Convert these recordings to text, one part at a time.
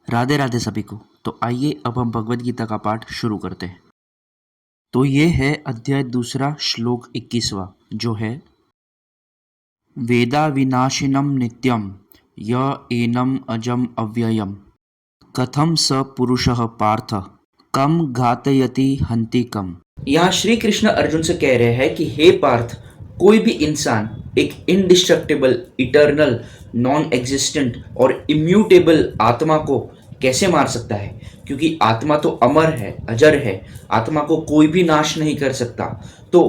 राधे राधे सभी को। तो आइए अब हम भगवत गीता का पाठ शुरू करते हैं। तो ये है अध्याय दूसरा, श्लोक 21वां, जो है वेदा विनाशिनम नित्यम य एनम अजम अव्ययम कथम स पुरुषः पार्थ कम घातयति हन्ति कम। यहाँ श्री कृष्ण अर्जुन से कह रहे हैं कि हे पार्थ, कोई भी इंसान एक इनडिस्ट्रक्टिबल, इटर्नल, नॉन एग्जिस्टेंट और इम्यूटेबल आत्मा को कैसे मार सकता है, क्योंकि आत्मा तो अमर है, अजर है, आत्मा को कोई भी नाश नहीं कर सकता। तो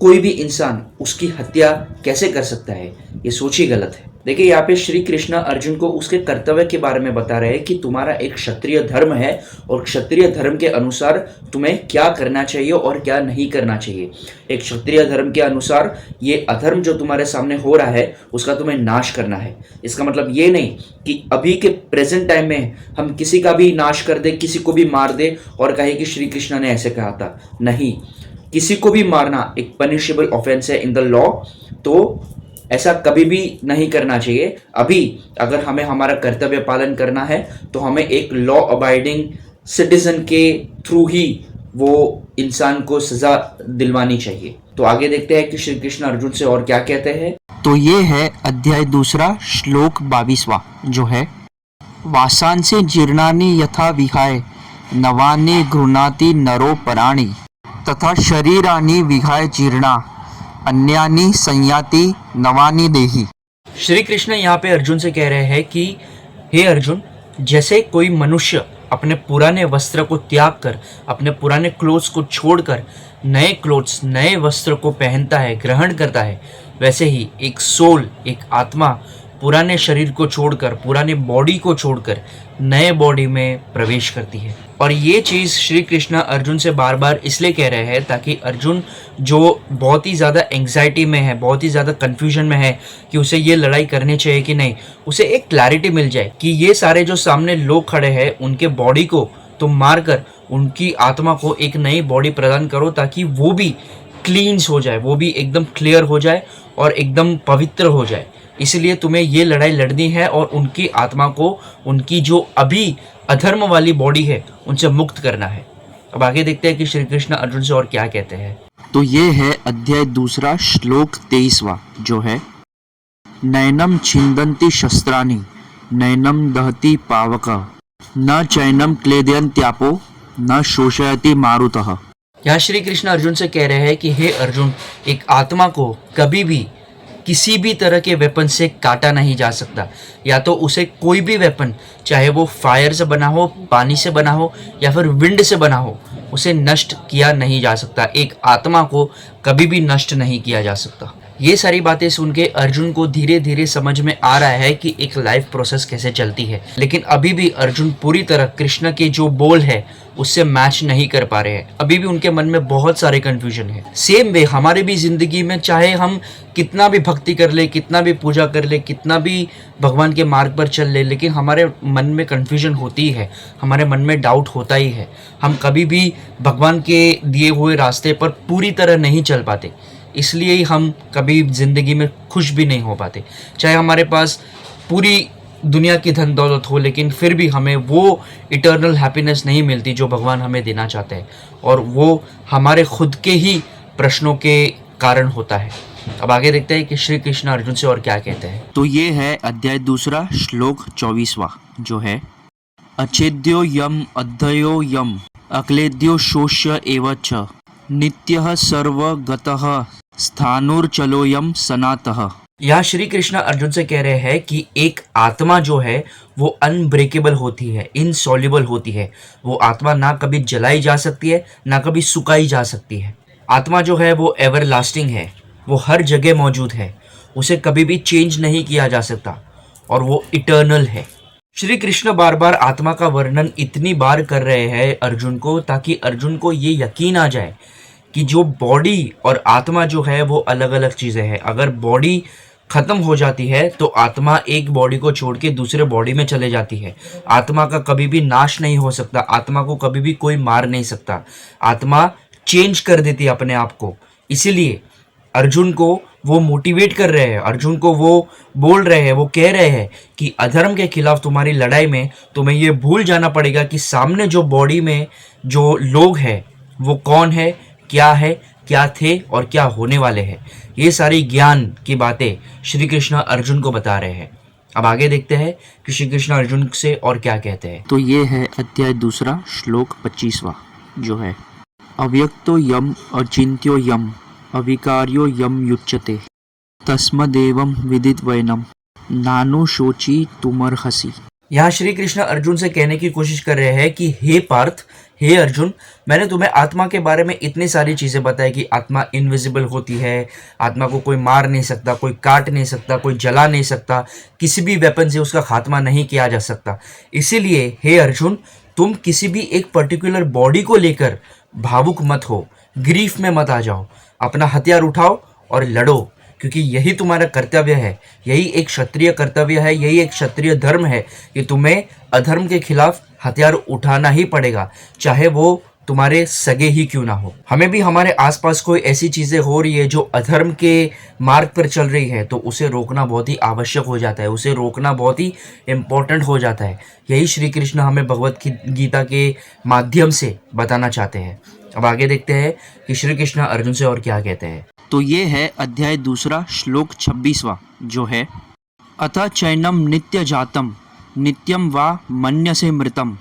कोई भी इंसान उसकी हत्या कैसे कर सकता है, ये सोच ही गलत है। देखिए, यहाँ पे श्री कृष्ण अर्जुन को उसके कर्तव्य के बारे में बता रहे हैं कि तुम्हारा एक क्षत्रिय धर्म है और क्षत्रिय धर्म के अनुसार तुम्हें क्या करना चाहिए और क्या नहीं करना चाहिए। एक क्षत्रिय धर्म के अनुसार ये अधर्म जो तुम्हारे सामने हो रहा है उसका तुम्हें नाश करना है। इसका मतलब ये नहीं कि अभी के प्रेजेंट टाइम में हम किसी का भी नाश कर दे, किसी को भी मार दे और कहे कि श्री कृष्ण ने ऐसे कहा था। नहीं, किसी को भी मारना एक पनिशेबल ऑफेंस है इन द लॉ, तो ऐसा कभी भी नहीं करना चाहिए। अभी अगर हमें हमारा कर्तव्य पालन करना है तो हमें एक लॉ अबाइडिंग सिटीजन के थ्रू ही वो इंसान को सजा दिलवानी चाहिए। तो आगे देखते हैं कि श्री कृष्ण अर्जुन से और क्या कहते हैं। तो ये है अध्याय दूसरा, श्लोक 22वां, जो है वासांसि जीर्णानि यथा विहाय नवानि गृह्णाति नरो पराणि तथा शरीरानि विहाय जीर्णा अन्यानि संयाति नवानि देहि। श्री कृष्ण यहाँ पे अर्जुन से कह रहे हैं कि हे अर्जुन, जैसे कोई मनुष्य अपने पुराने वस्त्र को त्याग कर, अपने पुराने क्लोथ्स को छोड़कर नए क्लोथ्स, नए वस्त्र को पहनता है, ग्रहण करता है, वैसे ही एक सोल, एक आत्मा पुराने शरीर को छोड़कर, पुराने बॉडी को छोड़कर नए बॉडी में प्रवेश करती है। और ये चीज़ श्री कृष्ण अर्जुन से बार बार इसलिए कह रहे हैं ताकि अर्जुन, जो बहुत ही ज़्यादा एंग्जाइटी में है, बहुत ही ज़्यादा कन्फ्यूजन में है कि उसे ये लड़ाई करनी चाहिए कि नहीं, उसे एक क्लैरिटी मिल जाए कि ये सारे जो सामने लोग खड़े हैं उनके बॉडी को तुम मार कर उनकी आत्मा को एक नई बॉडी प्रदान करो, ताकि वो भी क्लींस हो जाए, वो भी एकदम क्लियर हो जाए और एकदम पवित्र हो जाए। इसलिए तुम्हें ये लड़ाई लड़नी है और उनकी आत्मा को, उनकी जो अभी अधर्म वाली बॉडी है, उनसे मुक्त करना है। अब आगे देखते हैं कि श्री कृष्ण अर्जुन से और क्या कहते हैं। तो ये है अध्याय दूसरा, श्लोक 23वां, जो है नैनम छिन्दन्ति शस्त्राणि नैनम दहति पावक न चैनम क्लेदयन्त्यापो न शोषयति मारुतः। यहाँ श्री कृष्ण अर्जुन से कह रहे हैं कि हे अर्जुन, एक आत्मा को कभी भी किसी भी तरह के वेपन से काटा नहीं जा सकता। या तो उसे कोई भी वेपन, चाहे वो फायर से बना हो, पानी से बना हो या फिर विंड से बना हो, उसे नष्ट किया नहीं जा सकता। एक आत्मा को कभी भी नष्ट नहीं किया जा सकता। ये सारी बातें सुन के अर्जुन को धीरे धीरे समझ में आ रहा है कि एक लाइफ प्रोसेस कैसे चलती है, लेकिन अभी भी अर्जुन पूरी तरह कृष्ण के जो बोल है उससे मैच नहीं कर पा रहे हैं। अभी भी उनके मन में बहुत सारे कंफ्यूजन है। सेम वे हमारे भी जिंदगी में, चाहे हम कितना भी भक्ति कर ले, कितना भी पूजा कर ले, कितना भी भगवान के मार्ग पर चल ले, लेकिन हमारे मन में कंफ्यूजन होती है, हमारे मन में डाउट होता ही है। हम कभी भी भगवान के दिए हुए रास्ते पर पूरी तरह नहीं चल पाते, इसलिए ही हम कभी ज़िंदगी में खुश भी नहीं हो पाते। चाहे हमारे पास पूरी दुनिया की धन दौलत हो, लेकिन फिर भी हमें वो इटर्नल हैप्पीनेस नहीं मिलती जो भगवान हमें देना चाहते हैं, और वो हमारे खुद के ही प्रश्नों के कारण होता है। अब आगे देखते हैं कि श्री कृष्ण अर्जुन से और क्या कहते हैं। तो ये है अध्याय दूसरा, श्लोक 24वां, जो है अच्छेद्यो यम अध्ययो यम अक्लेद्यो शोष्य एव च नित्यः सर्वगतः स्थानुर्चलोयम सनातः। यह श्री कृष्ण अर्जुन से कह रहे हैं कि एक आत्मा जो है वो अनब्रेकेबल होती है, इनसॉल्युबल होती है। वो आत्मा ना कभी जलाई जा सकती है, ना कभी सुखाई जा सकती है। आत्मा जो है वो एवर लास्टिंग है, वो हर जगह मौजूद है, उसे कभी भी चेंज नहीं किया जा सकता और वो इटर्नल है। श्री कृष्ण बार बार आत्मा का वर्णन इतनी बार कर रहे हैं अर्जुन को, ताकि अर्जुन को ये यकीन आ जाए कि जो बॉडी और आत्मा जो है वो अलग अलग चीज़ें हैं। अगर बॉडी खत्म हो जाती है तो आत्मा एक बॉडी को छोड़ के दूसरे बॉडी में चले जाती है। आत्मा का कभी भी नाश नहीं हो सकता, आत्मा को कभी भी कोई मार नहीं सकता। आत्मा चेंज कर देती है अपने आप को। इसीलिए अर्जुन को वो मोटिवेट कर रहे हैं, अर्जुन को वो बोल रहे हैं, वो कह रहे हैं कि अधर्म के खिलाफ तुम्हारी लड़ाई में तुम्हें ये भूल जाना पड़ेगा कि सामने जो बॉडी में जो लोग हैं वो कौन है, क्या थे और क्या होने वाले हैं। ये सारी ज्ञान की बातें श्री कृष्ण अर्जुन को बता रहे हैं। अब आगे देखते हैं कि श्री कृष्ण अर्जुन से और क्या कहते हैं। तो ये है अध्याय दूसरा, श्लोक 25वां, जो है अव्यक्तो यम अचिन्त्यो यम अविकार्यो यम युच्यते तस्मदेवं विदित्वैनं नानु शोची तुमर्हसि। यहाँ श्री कृष्ण अर्जुन से कहने की कोशिश कर रहे हैं कि हे पार्थ, हे अर्जुन, मैंने तुम्हें आत्मा के बारे में इतनी सारी चीज़ें बताई कि आत्मा इनविजिबल होती है, आत्मा को कोई मार नहीं सकता, कोई काट नहीं सकता, कोई जला नहीं सकता, किसी भी वेपन से उसका खात्मा नहीं किया जा सकता। इसीलिए हे अर्जुन, तुम किसी भी एक पर्टिकुलर बॉडी को लेकर भावुक मत हो, ग्रीफ में मत आ जाओ, अपना हथियार उठाओ और लड़ो, क्योंकि यही तुम्हारा कर्तव्य है, यही एक क्षत्रिय कर्तव्य है, यही एक क्षत्रिय धर्म है कि तुम्हें अधर्म के खिलाफ हथियार उठाना ही पड़ेगा, चाहे वो तुम्हारे सगे ही क्यों ना हो। हमें भी हमारे आसपास कोई ऐसी चीज़ें हो रही है जो अधर्म के मार्ग पर चल रही है, तो उसे रोकना बहुत ही आवश्यक हो जाता है, उसे रोकना बहुत ही इम्पोर्टेंट हो जाता है। यही श्री कृष्ण हमें भगवत गीता के माध्यम से बताना चाहते हैं। अब आगे देखते हैं कि श्री कृष्ण अर्जुन से और क्या कहते हैं। तो ये है अध्याय दूसरा, श्लोक 26वां, जो है अथ चैनम नित्य जातम नित्यम वा मन्यसे मृतम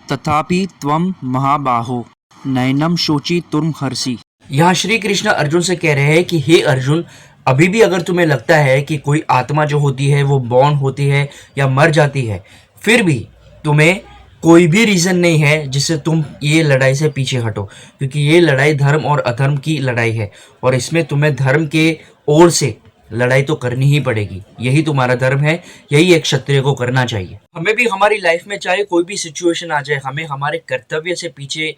तथापि त्वम महाबाहो नैनम शोची तुम हर्षि। यहाँ श्री कृष्ण अर्जुन से कह रहे हैं कि हे अर्जुन, अभी भी अगर तुम्हें लगता है कि कोई आत्मा जो होती है वो बॉर्न होती है या मर जाती है, फिर भी तुम्हें कोई भी रीज़न नहीं है जिससे तुम ये लड़ाई से पीछे हटो, क्योंकि ये लड़ाई धर्म और अधर्म की लड़ाई है और इसमें तुम्हें धर्म के ओर से लड़ाई तो करनी ही पड़ेगी। यही तुम्हारा धर्म है, यही एक क्षत्रिय को करना चाहिए। हमें भी हमारी लाइफ में चाहे कोई भी सिचुएशन आ जाए, हमें हमारे कर्तव्य से पीछे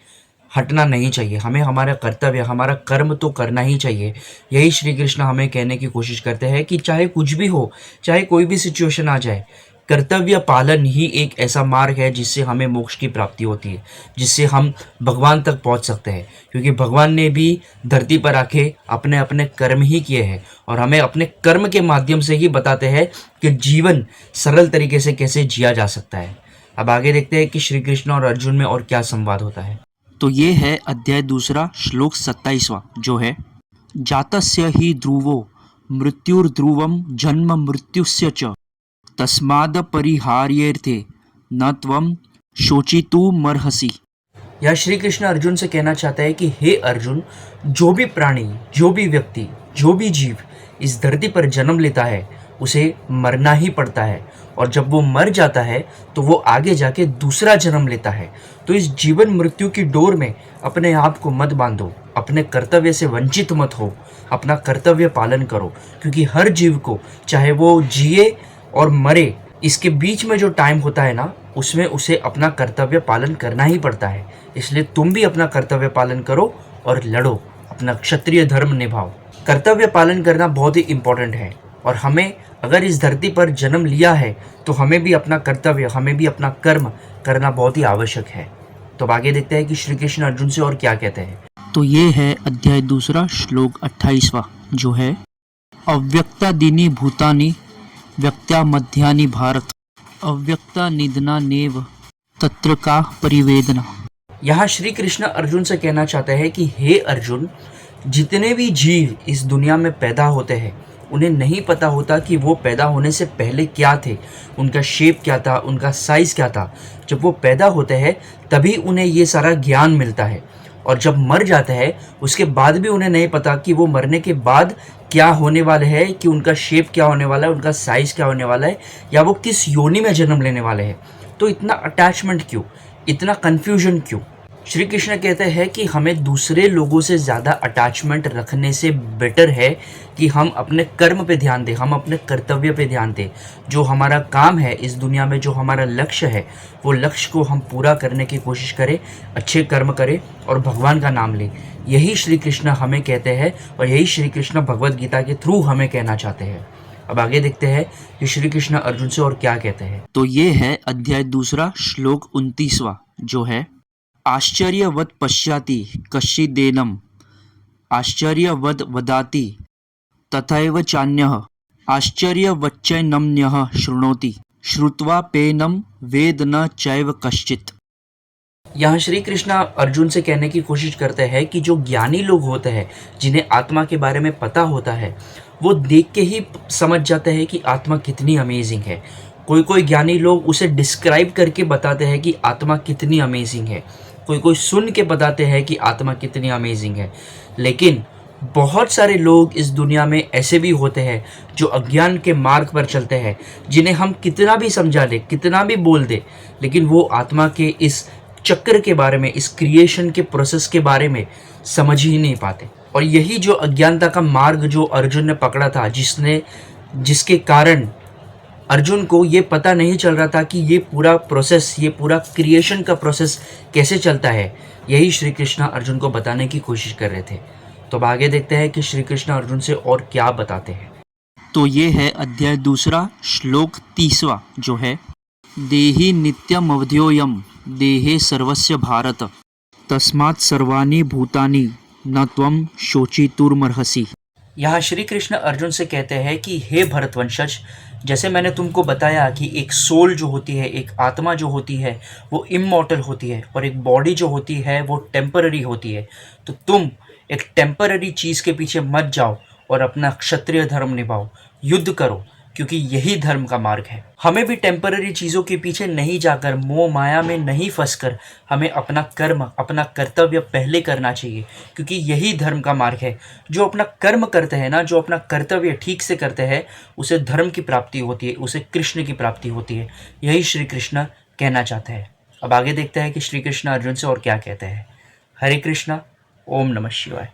हटना नहीं चाहिए, हमें हमारा कर्तव्य, हमारा कर्म तो करना ही चाहिए। यही श्री कृष्ण हमें कहने की कोशिश करते हैं कि चाहे कुछ भी हो, चाहे कोई भी सिचुएशन आ जाए, कर्तव्य पालन ही एक ऐसा मार्ग है जिससे हमें मोक्ष की प्राप्ति होती है, जिससे हम भगवान तक पहुंच सकते हैं, क्योंकि भगवान ने भी धरती पर आके अपने अपने कर्म ही किए हैं और हमें अपने कर्म के माध्यम से ही बताते हैं कि जीवन सरल तरीके से कैसे जिया जा सकता है। अब आगे देखते हैं कि श्री कृष्ण और अर्जुन में और क्या संवाद होता है। तो ये है अध्याय दूसरा, श्लोक 27वां, जो है जातस्य ही ध्रुवो मृत्युर्ध्रुवम जन्म मृत्युस्य च तस्माद परिहार्येर्थे न त्वम शोचितुमर्हसि। यह श्री कृष्ण अर्जुन से कहना चाहता है कि हे अर्जुन, जो भी प्राणी, जो भी व्यक्ति, जो भी जीव इस धरती पर जन्म लेता है उसे मरना ही पड़ता है, और जब वो मर जाता है तो वो आगे जाके दूसरा जन्म लेता है। तो इस जीवन मृत्यु की डोर में अपने आप को मत बांधो, अपने कर्तव्य से वंचित मत हो, अपना कर्तव्य पालन करो, क्योंकि हर जीव को, चाहे वो जिए और मरे, इसके बीच में जो टाइम होता है ना, उसमें उसे अपना कर्तव्य पालन करना ही पड़ता है। इसलिए तुम भी अपना कर्तव्य पालन करो और लड़ो, अपना क्षत्रिय धर्म निभाओ। कर्तव्य पालन करना बहुत ही इम्पोर्टेंट है और हमें अगर इस धरती पर जन्म लिया है तो हमें भी अपना कर्तव्य, हमें भी अपना कर्म करना बहुत ही आवश्यक है। तो अब आगे देखते हैं कि श्री कृष्ण अर्जुन से और क्या कहते हैं। तो ये है अध्याय दूसरा, श्लोक 28वां, जो है अव्यक्ता दिनी भूतानि व्यक्त्या मध्यानि भारत अव्यक्ता निधना नेव तत्र का परिवेदना। यहाँ श्री कृष्ण अर्जुन से कहना चाहते हैं कि हे अर्जुन, जितने भी जीव इस दुनिया में पैदा होते हैं उन्हें नहीं पता होता कि वो पैदा होने से पहले क्या थे, उनका शेप क्या था, उनका साइज़ क्या था। जब वो पैदा होते हैं तभी उन्हें ये सारा ज्ञान मिलता है, और जब मर जाते हैं उसके बाद भी उन्हें नहीं पता कि वो मरने के बाद क्या होने वाले हैं, कि उनका शेप क्या होने वाला है, उनका साइज़ क्या होने वाला है, या वो किस योनि में जन्म लेने वाले हैं। तो इतना अटैचमेंट क्यों, इतना कन्फ्यूजन क्यों। श्री कृष्ण कहते हैं कि हमें दूसरे लोगों से ज़्यादा अटैचमेंट रखने से बेटर है कि हम अपने कर्म पे ध्यान दें, हम अपने कर्तव्य पे ध्यान दें। जो हमारा काम है इस दुनिया में, जो हमारा लक्ष्य है, वो लक्ष्य को हम पूरा करने की कोशिश करें, अच्छे कर्म करें और भगवान का नाम लें। यही श्री कृष्ण हमें कहते हैं और यही श्री कृष्ण भगवद गीता के थ्रू हमें कहना चाहते हैं। अब आगे देखते हैं कि श्री कृष्ण अर्जुन से और क्या कहते हैं। तो ये है अध्याय दूसरा, श्लोक 29वां, जो है आश्चर्यवत् पश्याति कश्चिदेनम् आश्चर्यवद् वदाति तथैव चान्यः आश्चर्यवच्चैनम्न्यः शृणोति श्रुत्वा पेनं वेद न चैव कश्चित्। यहाँ श्री कृष्ण अर्जुन से कहने की कोशिश करते हैं कि जो ज्ञानी लोग होते हैं, जिन्हें आत्मा के बारे में पता होता है, वो देख के ही समझ जाते हैं कि आत्मा कितनी अमेजिंग है। कोई कोई ज्ञानी लोग उसे डिस्क्राइब करके बताते हैं कि आत्मा कितनी अमेजिंग है, कोई कोई सुन के बताते हैं कि आत्मा कितनी अमेजिंग है। लेकिन बहुत सारे लोग इस दुनिया में ऐसे भी होते हैं जो अज्ञान के मार्ग पर चलते हैं, जिन्हें हम कितना भी समझा दें, कितना भी बोल दें, लेकिन वो आत्मा के इस चक्र के बारे में, इस क्रिएशन के प्रोसेस के बारे में समझ ही नहीं पाते। और यही जो अज्ञानता का मार्ग जो अर्जुन ने पकड़ा था, जिसके कारण अर्जुन को ये पता नहीं चल रहा था कि ये पूरा प्रोसेस, ये पूरा क्रिएशन का प्रोसेस कैसे चलता है, यही श्री कृष्ण अर्जुन को बताने की कोशिश कर रहे थे। तो अब आगे देखते हैं कि श्री कृष्ण अर्जुन से और क्या बताते हैं। तो ये है अध्याय 2 श्लोक 30 जो है, देहि नित्यमवध्योऽयं देहे सर्वस्य भारत तस्मात् सर्वाणि भूतानि न त्वं शोचितुमर्हसि। यहाँ श्री कृष्ण अर्जुन से कहते हैं कि हे भरतवंशज, जैसे मैंने तुमको बताया कि एक सोल जो होती है, एक आत्मा जो होती है, वो इमॉर्टल होती है, और एक बॉडी जो होती है वो टेम्पररी होती है। तो तुम एक टेम्पररी चीज़ के पीछे मत जाओ और अपना क्षत्रिय धर्म निभाओ, युद्ध करो, क्योंकि यही धर्म का मार्ग है। हमें भी टेम्पररी चीज़ों के पीछे नहीं जाकर, मोह माया में नहीं फंसकर, हमें अपना कर्म, अपना कर्तव्य पहले करना चाहिए, क्योंकि यही धर्म का मार्ग है। जो अपना कर्म करते हैं ना, जो अपना कर्तव्य ठीक से करते हैं, उसे धर्म की प्राप्ति होती है, उसे कृष्ण की प्राप्ति होती है। यही श्री कृष्ण कहना चाहते हैं। अब आगे देखते हैं कि श्री कृष्ण अर्जुन से और क्या कहते हैं। हरे कृष्णा, ओम नमः शिवाय।